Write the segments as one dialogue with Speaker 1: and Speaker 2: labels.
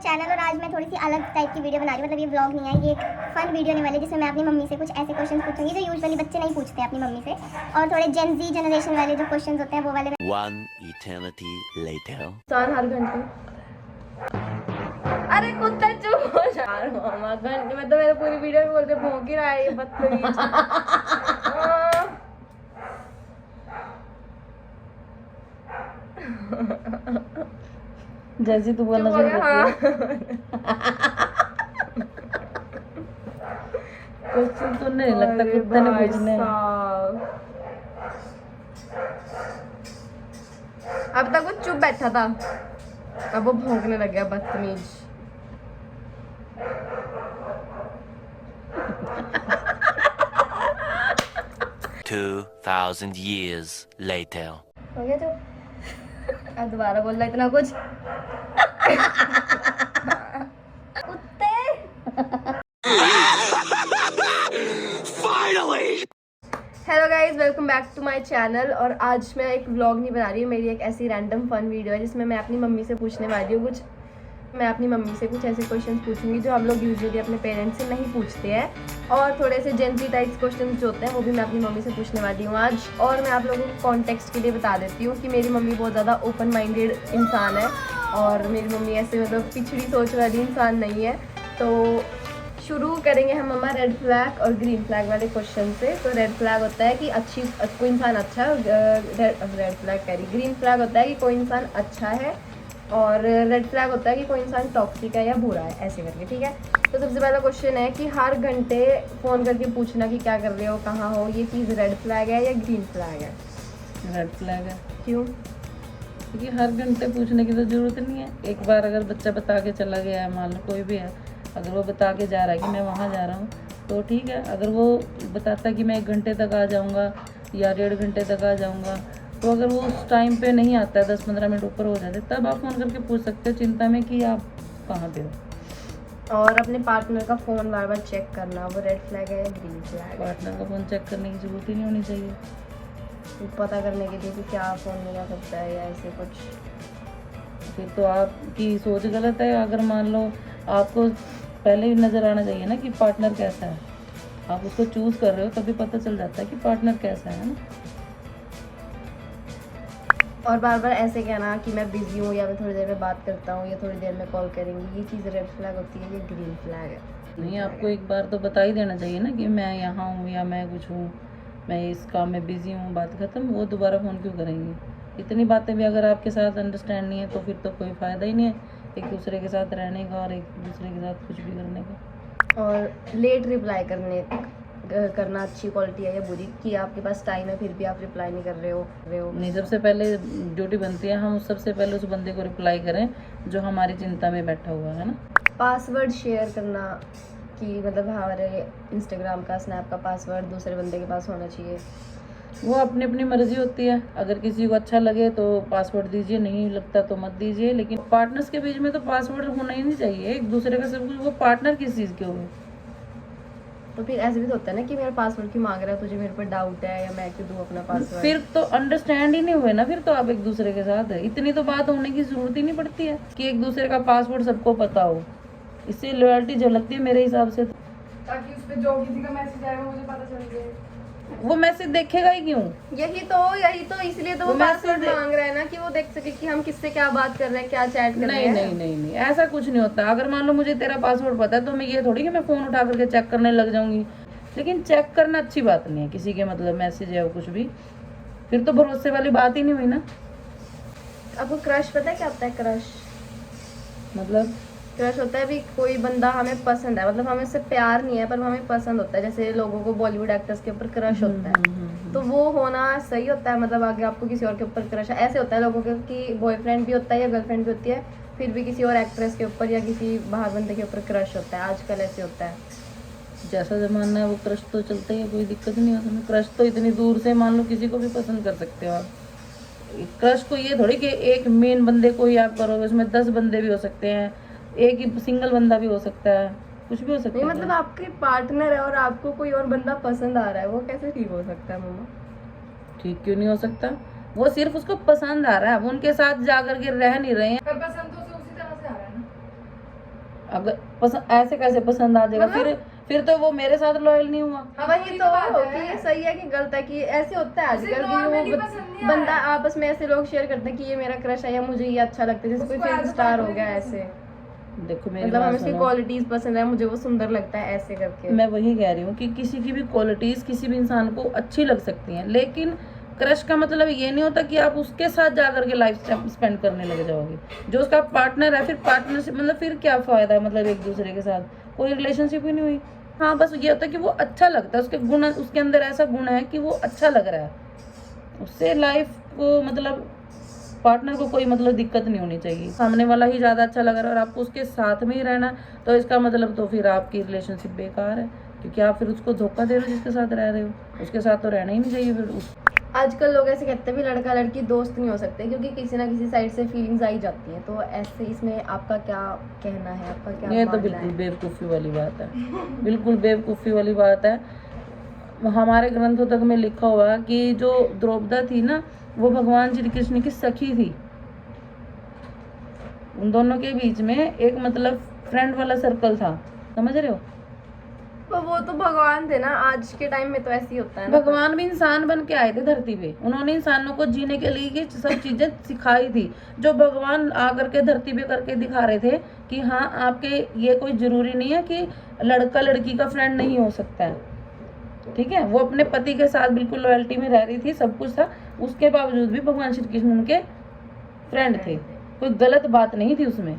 Speaker 1: Channel और आज मैं थोड़ी सी अलग टाइप की वीडियो बना रही हूँ। मतलब ये व्लॉग नहीं है, ये एक फन वीडियो होने वाली है जिसमें मैं अपनी मम्मी से कुछ ऐसे क्वेश्चन पूछूंगी जो यूजुअली बच्चे नहीं पूछते अपनी मम्मी से, और थोड़े जेन जी जनरेशन वाले जो क्वेश्चन होते हैं वो वाले।
Speaker 2: One eternity later.
Speaker 3: हर घंटे। अरे कुत्ता चुप हो जा यार मामा, घंटे में तो मेरे पूरी वीडियो में बोलते भौंक ही रहा है ये बदतमीज।
Speaker 4: जैसे तू बोलना शुरू करती क्वेश्चन तो नहीं लगता कुत्ते ने पूछने।
Speaker 3: अब तक वो चुप बैठा था, अब वो भौंकने लग गया बदतमीज।
Speaker 2: Two 2,000 years later.
Speaker 3: हो गया चुप? अब दोबारा बोल रहा इतना कुछ। कुत्ते hello guys, welcome back to my channel. और आज मैं एक व्लॉग नहीं बना रही हूँ, मेरी एक ऐसी रैंडम फन वीडियो है जिसमें मैं अपनी मम्मी से पूछने वाली हूँ कुछ। मैं अपनी मम्मी से कुछ ऐसे क्वेश्चन पूछूंगी जो हम लोग यूजुअली अपने पेरेंट्स से नहीं पूछते हैं, और थोड़े से जेन जी टाइप्स क्वेश्चन जो होते हैं वो भी मैं अपनी मम्मी से पूछने वाली हूँ आज। और मैं आप लोगों को कॉन्टेक्स्ट के लिए बता देती हूँ कि मेरी मम्मी बहुत ज़्यादा ओपन माइंडेड इंसान है, और मेरी मम्मी ऐसे मतलब पिछड़ी सोच वाली इंसान नहीं है। तो शुरू करेंगे हम मम्मा रेड फ्लैग और ग्रीन फ्लैग वाले क्वेश्चन से। तो रेड फ्लैग होता है कि कोई इंसान अच्छा है, रेड फ्लैग कह रही, ग्रीन फ्लैग होता है कि कोई इंसान अच्छा है, और रेड फ्लैग होता है कि कोई इंसान टॉक्सिक है या बुरा है, ऐसे करके। ठीक है, तो सबसे पहला क्वेश्चन है कि हर घंटे फ़ोन करके पूछना कि क्या कर रहे हो, कहाँ हो, ये चीज़ रेड फ्लैग है या ग्रीन फ्लैग है?
Speaker 4: रेड फ्लैग है।
Speaker 3: क्यों?
Speaker 4: क्योंकि हर घंटे पूछने की तो जरूरत नहीं है। एक बार अगर बच्चा बता के चला गया है, मान लो कोई भी है, अगर वो बता के जा रहा है कि मैं वहाँ जा रहा हूँ तो ठीक है। अगर वो बताता है कि मैं 1 घंटे तक आ जाऊँगा या 1.5 घंटे तक आ जाऊँगा, तो अगर वो उस टाइम पे नहीं आता है, 10-15 मिनट ऊपर हो जाते, तब आप फ़ोन करके पूछ सकते हो चिंता में कि आप कहाँ पे हो।
Speaker 3: और अपने पार्टनर का फ़ोन बार बार चेक करना, वो रेड फ्लैग है या ग्रीन फ्लैग है?
Speaker 4: पार्टनर का फ़ोन चेक करने की जरूरत ही नहीं होनी चाहिए।
Speaker 3: पता करने के लिए कि क्या फ़ोन मिला सकता है या ऐसे कुछ।
Speaker 4: फिर तो आपकी सोच गलत है। अगर मान लो आपको पहले ही नज़र आना चाहिए ना कि पार्टनर कैसा है, आप उसको चूज़ कर रहे हो तभी पता चल जाता है कि पार्टनर कैसा है ना।
Speaker 3: और बार बार ऐसे कहना कि मैं बिजी हूँ या मैं थोड़ी देर में बात करता हूँ या थोड़ी देर में कॉल करेंगी, ये चीज़ रेड फ्लैग होती है, ये ग्रीन फ्लैग है?
Speaker 4: नहीं, आपको एक बार तो बता ही देना चाहिए ना कि मैं यहाँ हूँ या मैं कुछ हूँ, मैं इस काम में बिजी हूँ, बात ख़त्म। वो दोबारा फ़ोन क्यों करेंगे? इतनी बातें भी अगर आपके साथ अंडरस्टैंड नहीं है तो फिर तो कोई फ़ायदा ही नहीं है एक दूसरे के साथ रहने का और एक दूसरे के साथ कुछ भी करने का।
Speaker 3: और लेट रिप्लाई करना अच्छी क्वालिटी है या बुरी, कि आपके पास टाइम है फिर भी आप रिप्लाई नहीं कर रहे हो?
Speaker 4: नहीं, सबसे पहले ड्यूटी बनती है हम सबसे पहले उस बंदे को रिप्लाई करें जो हमारी चिंता में बैठा हुआ है ना।
Speaker 3: पासवर्ड शेयर करना, कि मतलब हमारे इंस्टाग्राम का, स्नैप का पासवर्ड दूसरे बंदे के पास होना चाहिए?
Speaker 4: वो अपनी अपनी मर्जी होती है। अगर किसी को अच्छा लगे तो पासवर्ड दीजिए, नहीं लगता तो मत दीजिए, लेकिन पार्टनर्स के बीच में तो पासवर्ड होना ही नहीं चाहिए एक दूसरे का सब कुछ। वो पार्टनर किस चीज़ के हुए?
Speaker 3: तो फिर ऐसे भी तो होता है ना कि मेरा पासवर्ड क्यों मांग रहा है, तुझे मेरे पर डाउट है या मैं क्यों दूँ अपना पासवर्ड?
Speaker 4: फिर तो अंडरस्टैंड ही नहीं हुए ना, फिर तो आप एक दूसरे के साथ है। इतनी तो बात होने की जरूरत ही नहीं पड़ती है कि एक दूसरे का पासवर्ड सबको पता हो। इससे लॉयल्टी झलकती है मेरे हिसाब से,
Speaker 5: ताकि उस पे जो किसी का मैसेज आएगा मुझे पता चल जाए।
Speaker 4: वो मैसेज देखेगा ही क्यों?
Speaker 3: यही तो इसलिए तो वो पासवर्ड मांग रहा है ना, कि वो देख सके कि हम किससे क्या बात कर रहे हैं, क्या चैट कर रहे हैं।
Speaker 4: नहीं, ऐसा कुछ नहीं होता। अगर मान लो मुझे तेरा पासवर्ड पता है तो मैं ये थोड़ी कि मैं फ़ोन उठा करके चेक करने लग जाऊंगी। लेकिन चेक करना अच्छी बात नहीं है किसी के, मतलब मैसेज है वो कुछ भी, फिर तो भरोसे वाली बात ही नहीं हुई ना।
Speaker 3: आपको क्रश पता है क्या होता है? क्रश
Speaker 4: मतलब
Speaker 3: क्रश होता है भी कोई बंदा हमें पसंद है, मतलब हमें उससे प्यार नहीं है पर हमें पसंद होता है। जैसे लोगों को बॉलीवुड एक्टर्स के ऊपर क्रश होता है, तो वो होना सही होता है? मतलब आगे आपको किसी और के ऊपर क्रश है, ऐसे होता है लोगों के कि बॉयफ्रेंड भी होता है या गर्लफ्रेंड भी होती है, फिर भी किसी और एक्ट्रेस के ऊपर या किसी बाहर बंदे के ऊपर क्रश होता है। आजकल ऐसे होता है।
Speaker 4: जैसा जमाना है वो क्रश तो चलता ही है, कोई दिक्कत नहीं होता। क्रश तो इतनी दूर से मान लो किसी को भी पसंद कर सकते हो आप। क्रश को ये थोड़ी कि एक मेन बंदे को ही आप करोगे, उसमें 10 बंदे भी हो सकते हैं, एक ही सिंगल बंदा भी हो सकता है, कुछ भी हो सकता है।
Speaker 3: मतलब आपके पार्टनर है और आपको कोई और बंदा पसंद आ रहा है, वो कैसे ठीक हो सकता है मम्मा?
Speaker 4: ठीक क्यों नहीं हो सकता? वो सिर्फ उसको पसंद आ रहा है, वो उनके साथ जा करके रह नहीं रहे हैं।
Speaker 5: पर पसंद तो उसे उसी तरह से आ रहा है ना।
Speaker 4: अगर ऐसे कैसे पसंद आ जाएगा? फिर तो वो मेरे साथ लॉयल नहीं हुआ।
Speaker 3: हाँ वही तो कि ये सही है कि गलत है, कि ऐसे होता है आजकल कि वो बंदा आपस में ऐसे लोग शेयर करते हैं कि ये मेरा क्रश है या मुझे ये अच्छा लगता है, जैसे कोई फिल्म स्टार हो गया ऐसे,
Speaker 4: देखो मेरी
Speaker 3: मतलब
Speaker 4: बात
Speaker 3: हमें उसकी
Speaker 4: सुनो,
Speaker 3: क्वालिटीज पसंद है, मुझे वो सुंदर लगता है, ऐसे करके।
Speaker 4: मैं वही कह रही हूँ कि किसी की भी क्वालिटीज किसी भी इंसान को अच्छी लग सकती हैं, लेकिन क्रश का मतलब ये नहीं होता कि आप उसके साथ जाकर के लाइफ स्पेंड करने लग जाओगे। जो उसका पार्टनर है, फिर पार्टनरशिप मतलब फिर क्या फायदा है, मतलब एक दूसरे के साथ कोई रिलेशनशिप ही नहीं हुई। हाँ बस ये होता है कि वो अच्छा लगता है, उसके गुण, उसके अंदर ऐसा गुण है कि वो अच्छा लग रहा है, उससे लाइफ को मतलब पार्टनर को कोई मतलब दिक्कत नहीं होनी चाहिए। सामने वाला ही ज़्यादा अच्छा लग रहा है और आपको उसके साथ में ही रहना, तो इसका मतलब तो फिर आपकी रिलेशनशिप बेकार है, क्योंकि आप फिर उसको धोखा दे रहे हो जिसके साथ रह रहे हो, उसके साथ तो रहना ही नहीं चाहिए फिर।
Speaker 3: आजकल लोग ऐसे कहते हैं भी लड़का लड़की दोस्त नहीं हो सकते, क्योंकि किसी ना किसी साइड से फीलिंग्स आई जाती हैं। तो ऐसे इसमें आपका क्या कहना है, आपका क्या
Speaker 4: ये तो
Speaker 3: मानना
Speaker 4: बिल्कुल
Speaker 3: है?
Speaker 4: बेवकूफ़ी वाली बात है, बिल्कुल बेवकूफ़ी वाली बात है। हमारे ग्रंथों तक में लिखा हुआ है कि जो द्रौपदा थी ना, वो भगवान श्री कृष्ण की सखी थी। उन दोनों के बीच में एक मतलब फ्रेंड वाला सर्कल था, समझ रहे हो?
Speaker 3: तो वो तो भगवान थे ना, आज के टाइम में तो ऐसे ही होता है ना।
Speaker 4: भगवान भी इंसान बन के आए थे धरती पे, उन्होंने इंसानों को जीने के लिए ये सब चीजें सिखाई थी, जो भगवान आकर के धरती पे करके दिखा रहे थे कि हाँ आपके ये कोई जरूरी नहीं है कि लड़का लड़की का फ्रेंड नहीं हो सकता है, ठीक है। वो अपने पति के साथ बिल्कुल लॉयल्टी में रह रही थी, सब कुछ था, उसके बावजूद भी भगवान श्री कृष्ण उनके फ्रेंड थे, कोई गलत बात नहीं थी उसमें।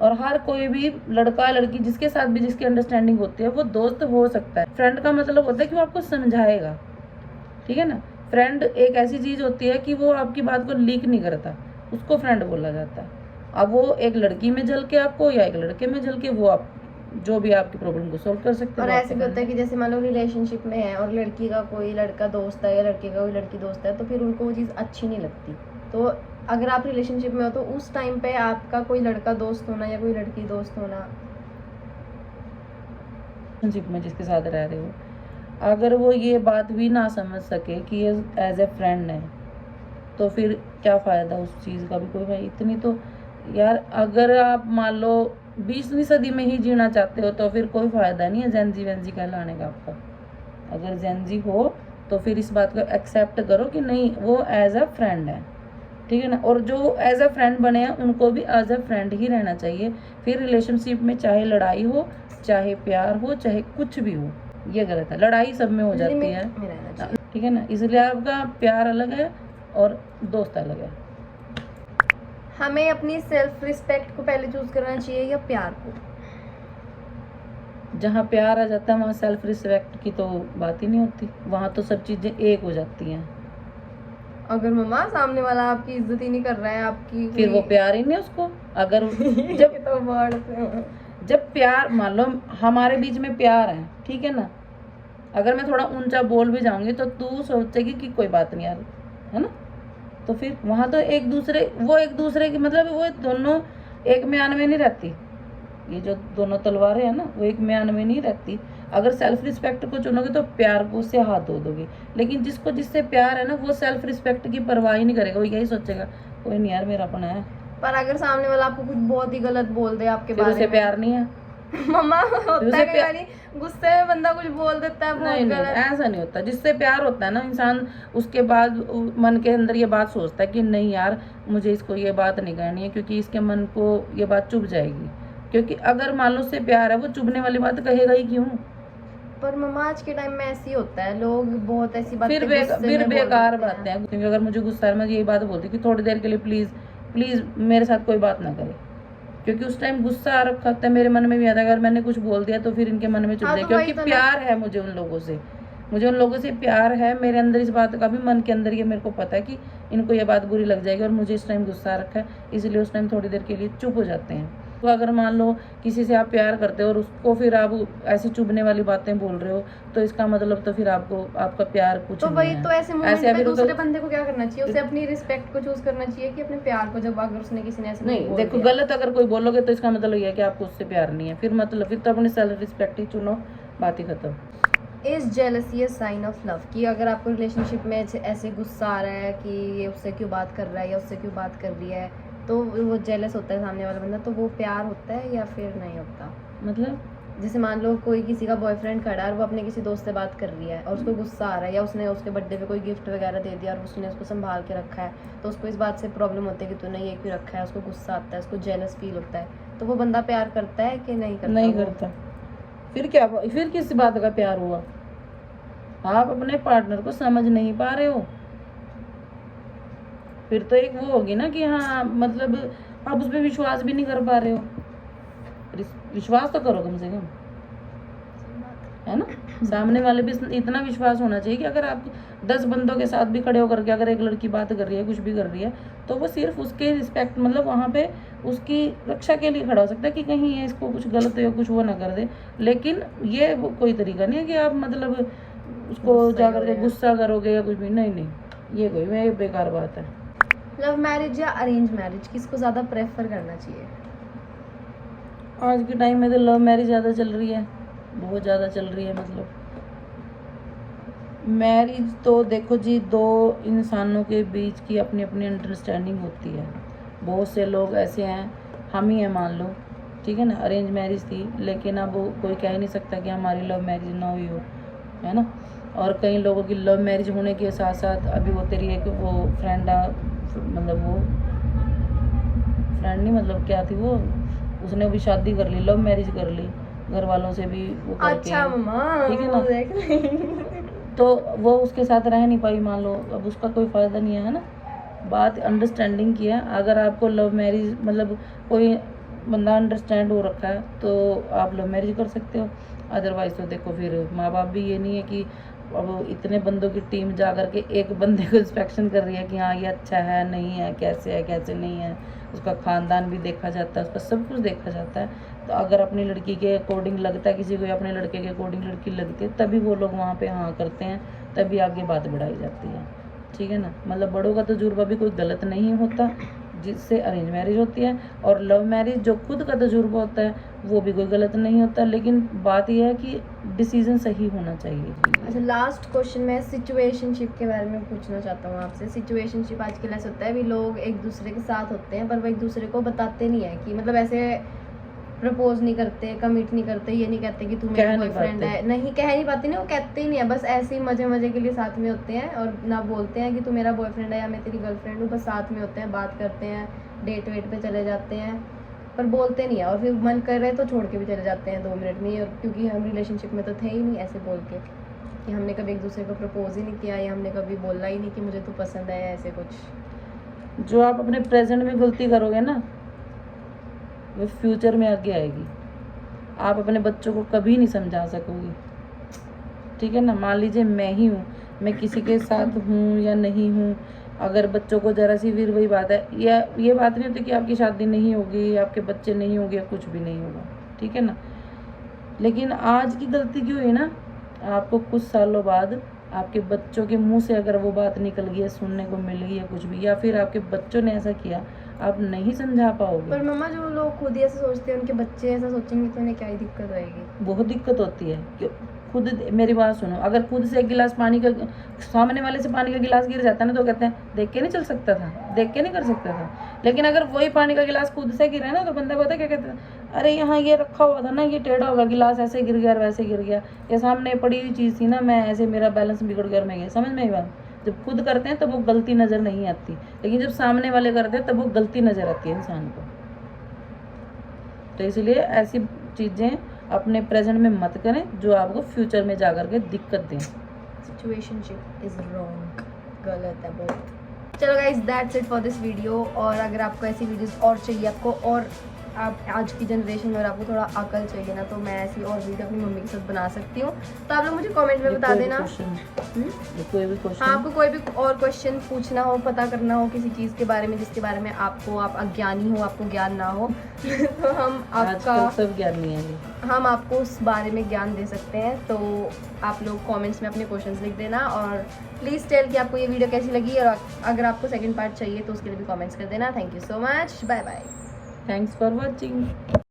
Speaker 4: और हर कोई भी लड़का लड़की जिसके साथ भी जिसकी अंडरस्टैंडिंग होती है वो दोस्त हो सकता है। फ्रेंड का मतलब होता है कि वो आपको समझाएगा, ठीक है ना। फ्रेंड एक ऐसी चीज होती है कि वो आपकी बात को लीक नहीं करता, उसको फ्रेंड बोला जाता है। अब वो एक लड़की में जल के आपको या एक लड़के में जल के वो आप जो भी आपकी प्रॉब्लम को सॉल्व कर सकते हैं।
Speaker 3: और ऐसे भी होता है कि जैसे मान लो रिलेशनशिप में है और लड़की का कोई लड़का दोस्त है या लड़के का कोई लड़की दोस्त है, तो फिर उनको वो चीज़ अच्छी नहीं लगती। तो अगर आप रिलेशनशिप में हो तो उस टाइम पे आपका कोई लड़का दोस्त होना या कोई लड़की दोस्त होना,
Speaker 4: रिलेशनशिप में जिसके साथ रह रहे हो, अगर वो ये बात भी ना समझ सके कि ये एज ए फ्रेंड है, तो फिर क्या फ़ायदा उस चीज़ का भी। कोई भाई इतनी तो यार, अगर आप मान लो 20वीं सदी में ही जीना चाहते हो तो फिर कोई फ़ायदा नहीं है जेनजी वेंजी कहलाने का आपका। अगर जेनजी हो तो फिर इस बात को एक्सेप्ट करो कि नहीं वो एज अ फ्रेंड है, ठीक है ना। और जो एज अ फ्रेंड बने हैं उनको भी एज अ फ्रेंड ही रहना चाहिए। फिर रिलेशनशिप में चाहे लड़ाई हो, चाहे प्यार हो, चाहे कुछ भी हो, ये गलत है। लड़ाई सब में हो जाती है,
Speaker 3: में रहना चाहिए।
Speaker 4: ठीक है ना। इसलिए आपका प्यार अलग है और दोस्त अलग है।
Speaker 3: हमें अपनी सेल्फ रिस्पेक्ट को पहले चूज करना चाहिए या प्यार को?
Speaker 4: जहाँ प्यार आ जाता है वहाँ सेल्फ रिस्पेक्ट की तो बात ही नहीं होती, वहाँ तो सब चीज़ें एक हो जाती हैं।
Speaker 3: अगर मम्मा सामने वाला आपकी इज्जत ही नहीं कर रहा है, आपकी
Speaker 4: फिर वो प्यार ही नहीं उसको। अगर जब
Speaker 3: तो वर्ड
Speaker 4: जब प्यार, मान लो हमारे बीच में प्यार है, ठीक है ना, अगर मैं थोड़ा ऊंचा बोल भी जाऊंगी तो तू सोचेगी कि कोई बात नहीं यार, है ना। तो फिर वहाँ तो एक दूसरे की मतलब वो दोनों एक म्यान में नहीं रहती। ये जो दोनों तलवारें हैं ना, वो एक म्यान में नहीं रहती। अगर सेल्फ रिस्पेक्ट को चुनोगे तो प्यार को उससे हाथ धो दोगे, लेकिन जिसको जिससे प्यार है ना वो सेल्फ रिस्पेक्ट की परवाह ही नहीं करेगा, वो यही सोचेगा कोई नहीं यार मेरा अपना है।
Speaker 3: पर अगर सामने वाला आपको कुछ बहुत ही गलत बोल दे आपके
Speaker 4: फिर
Speaker 3: बारे
Speaker 4: उसे
Speaker 3: में,
Speaker 4: प्यार नहीं है।
Speaker 3: मम्मा होता
Speaker 4: उसे
Speaker 3: है कई बारी गुस्से में बंदा कुछ बोल देता है बहुत
Speaker 4: नहीं नहीं,
Speaker 3: गलत।
Speaker 4: ऐसा नहीं होता। जिससे प्यार होता है ना इंसान, उसके बाद मन के अंदर ये बात सोचता है कि नहीं यार मुझे इसको ये बात नहीं कहनी है, क्योंकि इसके मन को ये बात चुभ जाएगी। क्योंकि अगर मान लो उससे प्यार है, वो चुभने वाली बात कहेगा ही क्यों।
Speaker 3: पर मम्मा आज के टाइम में ऐसे ही होता है, लोग बहुत ऐसी बातें
Speaker 4: फिर
Speaker 3: गुस्से में बोल
Speaker 4: बेकार
Speaker 3: देते हैं।
Speaker 4: बातें हैं। क्योंकि अगर मुझे गुस्सा है, मैं यही बात बोलती कि थोड़ी देर के लिए प्लीज़ प्लीज़ मेरे साथ कोई बात ना करे, क्योंकि उस टाइम गुस्सा आ रखा होता है। मेरे मन में भी आता है अगर मैंने कुछ बोल दिया तो फिर इनके मन में चुभ
Speaker 3: हाँ,
Speaker 4: जाए,
Speaker 3: तो
Speaker 4: क्योंकि
Speaker 3: वही तो ना।
Speaker 4: प्यार है मुझे उन लोगों से, मुझे उन लोगों से प्यार है। मेरे अंदर इस बात का भी मन के अंदर ये मेरे को पता है कि इनको ये बात बुरी लग जाएगी और मुझे इस टाइम गुस्सा आ रखा है, इसलिए उस टाइम थोड़ी देर के लिए चुप हो जाते हैं। तो अगर मान लो किसी से आप प्यार करते हो और उसको फिर आप ऐसी चुभने वाली बातें बोल रहे हो, तो इसका मतलब तो फिर आपको आपका प्यार कुछ
Speaker 3: तो
Speaker 4: नहीं
Speaker 3: वही
Speaker 4: है।
Speaker 3: तो ऐसे मोमेंट
Speaker 4: ऐसे
Speaker 3: पे
Speaker 4: फिर
Speaker 3: दूसरे
Speaker 4: तो-
Speaker 3: बंदे को क्या करना चाहिए? उसे अपनी रिस्पेक्ट को चूज करना चाहिए कि अपने प्यार को, जब अगर उसने किसी ने ऐसे
Speaker 4: नहीं
Speaker 3: बोल
Speaker 4: देखो,
Speaker 3: दिया।
Speaker 4: गलत अगर कोई बोलोगे तो इसका मतलब ये है कि आपको उससे प्यार नहीं है। फिर मतलब फिर तो अपनी सेल्फ रिस्पेक्ट ही चुनो, बात ही खत्म।
Speaker 3: Is jealousy a sign of love? कि अगर आपको रिलेशनशिप में ऐसे गुस्सा आ रहा है कि ये उससे क्यों बात कर रहा है या उससे क्यों बात कर रही है, तो वो जेलस होता है सामने वाला बंदा, तो वो प्यार होता है या फिर नहीं होता?
Speaker 4: मतलब
Speaker 3: जैसे मान लो कोई किसी का बॉयफ्रेंड खड़ा है और वो अपने किसी दोस्त से बात कर रही है और उसको गुस्सा आ रहा है, या उसने उसके बर्थडे पे कोई गिफ्ट वगैरह दे दिया और उसने उसको संभाल के रखा है, तो उसको इस बात से प्रॉब्लम होती है कि तूने ये क्यों रखा है, उसको गुस्सा आता है, उसको जेलस फील होता है, तो वो बंदा प्यार करता है कि नहीं करता?
Speaker 4: नहीं
Speaker 3: वो?
Speaker 4: करता। फिर क्या, फिर किस बात का प्यार हुआ? आप अपने पार्टनर को समझ नहीं पा रहे हो। फिर तो एक वो होगी ना कि हाँ मतलब आप उस पर विश्वास भी नहीं कर पा रहे हो। विश्वास तो करो कम से कम, है ना। सामने वाले भी इतना विश्वास होना चाहिए कि अगर आप 10 बंदों के साथ भी खड़े होकर के अगर एक लड़की बात कर रही है, कुछ भी कर रही है, तो वो सिर्फ उसके रिस्पेक्ट मतलब वहाँ पे उसकी रक्षा के लिए खड़ा हो सकता है कि कहीं ये इसको कुछ गलत या कुछ वो ना कर दे। लेकिन ये वो कोई तरीका नहीं है कि आप मतलब उसको जा करके गुस्सा करोगे या कुछ भी। नहीं, ये कोई में बेकार बात है।
Speaker 3: लव मैरिज या अरेंज मैरिज, किसको ज़्यादा प्रेफर करना चाहिए?
Speaker 4: आज के टाइम में तो लव मैरिज ज़्यादा चल रही है, बहुत ज़्यादा चल रही है। मतलब मैरिज तो देखो जी, 2 इंसानों के बीच की अपनी अपनी अंडरस्टैंडिंग होती है। बहुत से लोग ऐसे हैं, हम ही हैं मान लो, ठीक है ना, अरेंज मैरिज थी, लेकिन अब वो कोई कह नहीं सकता कि हमारी लव मैरिज ना हुई हो, है ना। और कई लोगों की लव मैरिज होने के साथ साथ अभी वो तेरी एक वो फ्रेंड मतलब वो फ्रेंड नहीं, मतलब क्या थी वो, उसने भी शादी कर ली, लव मैरिज कर ली, घर वालों से भी वो करके।
Speaker 3: अच्छा मम्मा,
Speaker 4: ठीक है ना, तो वो उसके साथ रह नहीं पाई मान लो, अब उसका कोई फ़ायदा नहीं है ना। बात अंडरस्टैंडिंग की है। अगर आपको लव मैरिज मतलब कोई बंदा अंडरस्टैंड हो रखा है तो आप लव मैरिज कर सकते हो। अदरवाइज़ तो देखो फिर माँ बाप भी ये नहीं है कि अब इतने बंदों की टीम जा कर के एक बंदे को इंस्पेक्शन कर रही है कि हाँ ये अच्छा है नहीं है, कैसे नहीं है, उसका ख़ानदान भी देखा जाता है, उसका सब कुछ देखा जाता है। तो अगर अपनी लड़की के अकॉर्डिंग लगता है किसी को या अपने लड़के के अकॉर्डिंग लड़की लगती है, तभी वो लोग वहाँ पे हाँ करते हैं, तभी आगे बात बढ़ाई जाती है, ठीक है ना। मतलब बड़ों का तजुर्बा भी कोई गलत नहीं होता, जिससे अरेंज मैरिज होती है। और लव मैरिज जो खुद का तजुर्बा होता है वो भी कोई गलत नहीं होता, लेकिन बात यह है कि डिसीजन सही होना चाहिए।
Speaker 3: अच्छा, लास्ट क्वेश्चन मैं सिचुएशनशिप के बारे में पूछना चाहता हूँ आपसे। सिचुएशनशिप आजकल ऐसा होता है भी लोग एक दूसरे के साथ होते हैं पर वो एक दूसरे को बताते नहीं है, कि मतलब ऐसे प्रपोज नहीं करते, कमिट नहीं करते, ये नहीं कहते कि तू मेरा बॉयफ्रेंड है, नहीं कह नहीं पाते, नहीं वो कहते ही नहीं है, बस ऐसे ही मजे के लिए साथ में होते हैं और ना बोलते हैं कि तू मेरा बॉयफ्रेंड है या मैं तेरी गर्लफ्रेंड हूँ, बस साथ में होते हैं, बात करते हैं, डेट वेट पे चले जाते हैं, पर बोलते नहीं है। और फिर मन कर रहे तो छोड़ के भी चले जाते हैं 2 मिनट में, क्योंकि हम रिलेशनशिप में तो थे ही नहीं ऐसे बोल के कि हमने कभी एक दूसरे को प्रपोज ही नहीं किया या हमने कभी बोला ही नहीं कि मुझे तू पसंद है, ऐसे कुछ।
Speaker 4: जो आप अपने प्रेजेंट में गलती करोगे ना वो फ्यूचर में आगे आएगी। आप अपने बच्चों को कभी नहीं समझा सकोगे, ठीक है ना। मान लीजिए मैं ही हूँ, मैं किसी के साथ हूँ या नहीं हूँ, अगर बच्चों को जरा सी फिर वही बात है, या ये बात नहीं होती कि आपकी शादी नहीं होगी, आपके बच्चे नहीं होंगे या कुछ भी नहीं होगा, ठीक है ना। लेकिन आज की गलती क्यों हुई ना, आपको कुछ सालों बाद आपके बच्चों के मुंह से अगर वो बात निकल गई है, सुनने को मिल गई है कुछ भी, या फिर आपके बच्चों ने ऐसा किया, आप नहीं समझा पाओगे।
Speaker 3: पर मम्मा जो लोग खुद ही ऐसे सोचते हैं उनके बच्चे ऐसा सोचेंगे तो उन्हें क्या ही दिक्कत आएगी?
Speaker 4: बहुत दिक्कत होती है कि खुद, मेरी बात सुनो, अगर खुद से एक गिलास पानी का, सामने वाले से पानी का गिलास गिर जाता है ना तो कहते हैं देख के नहीं चल सकता था, देख के नहीं कर सकता था। लेकिन अगर वही पानी का गिलास खुद से गिरा है ना तो बंदा पता क्या कहता है, अरे यहाँ ये रखा हुआ था ना, ये टेढ़ा होगा, गिलास ऐसे गिर गया और वैसे गिर गया, ये सामने पड़ी हुई चीज़ थी ना, मैं ऐसे मेरा बैलेंस बिगड़ गया और मैं गया। समझ में आई बात? जब खुद करते हैं तब वो गलती नज़र नहीं आती, लेकिन जब सामने वाले करते हैं तब वो गलती नज़र आती है इंसान को। तो इसलिए ऐसी चीज़ें अपने प्रेजेंट में मत करें जो आपको फ्यूचर में जाकर के दिक्कत दें।
Speaker 3: सिचुएशनशिप इज रॉन्ग, गलत है बहुत। चलो guys, that's it for this video. और अगर आपको ऐसी वीडियोस और चाहिए आपको, और आप आज की जनरेशन में अगर आपको थोड़ा अकल चाहिए ना, तो मैं ऐसी और वीडियो अपनी मम्मी के साथ बना सकती हूँ। तो आप लोग मुझे कमेंट में बता देना।
Speaker 4: कोई भी क्वेश्चन,
Speaker 3: हाँ, आपको कोई भी और क्वेश्चन पूछना हो, पता करना हो किसी चीज़ के बारे में जिसके बारे में आप अज्ञानी हो, आपको ज्ञान ना हो तो हम आपका
Speaker 4: सब ज्ञान नहीं है,
Speaker 3: हम आपको उस बारे में ज्ञान दे सकते हैं। तो आप लोग कमेंट्स में अपने क्वेश्चंस लिख देना और प्लीज़ टेल कि आपको ये वीडियो कैसी लगी, और अगर आपको सेकंड पार्ट चाहिए तो उसके लिए भी कमेंट्स कर देना। Thank you so much, bye bye.
Speaker 4: Thanks for watching.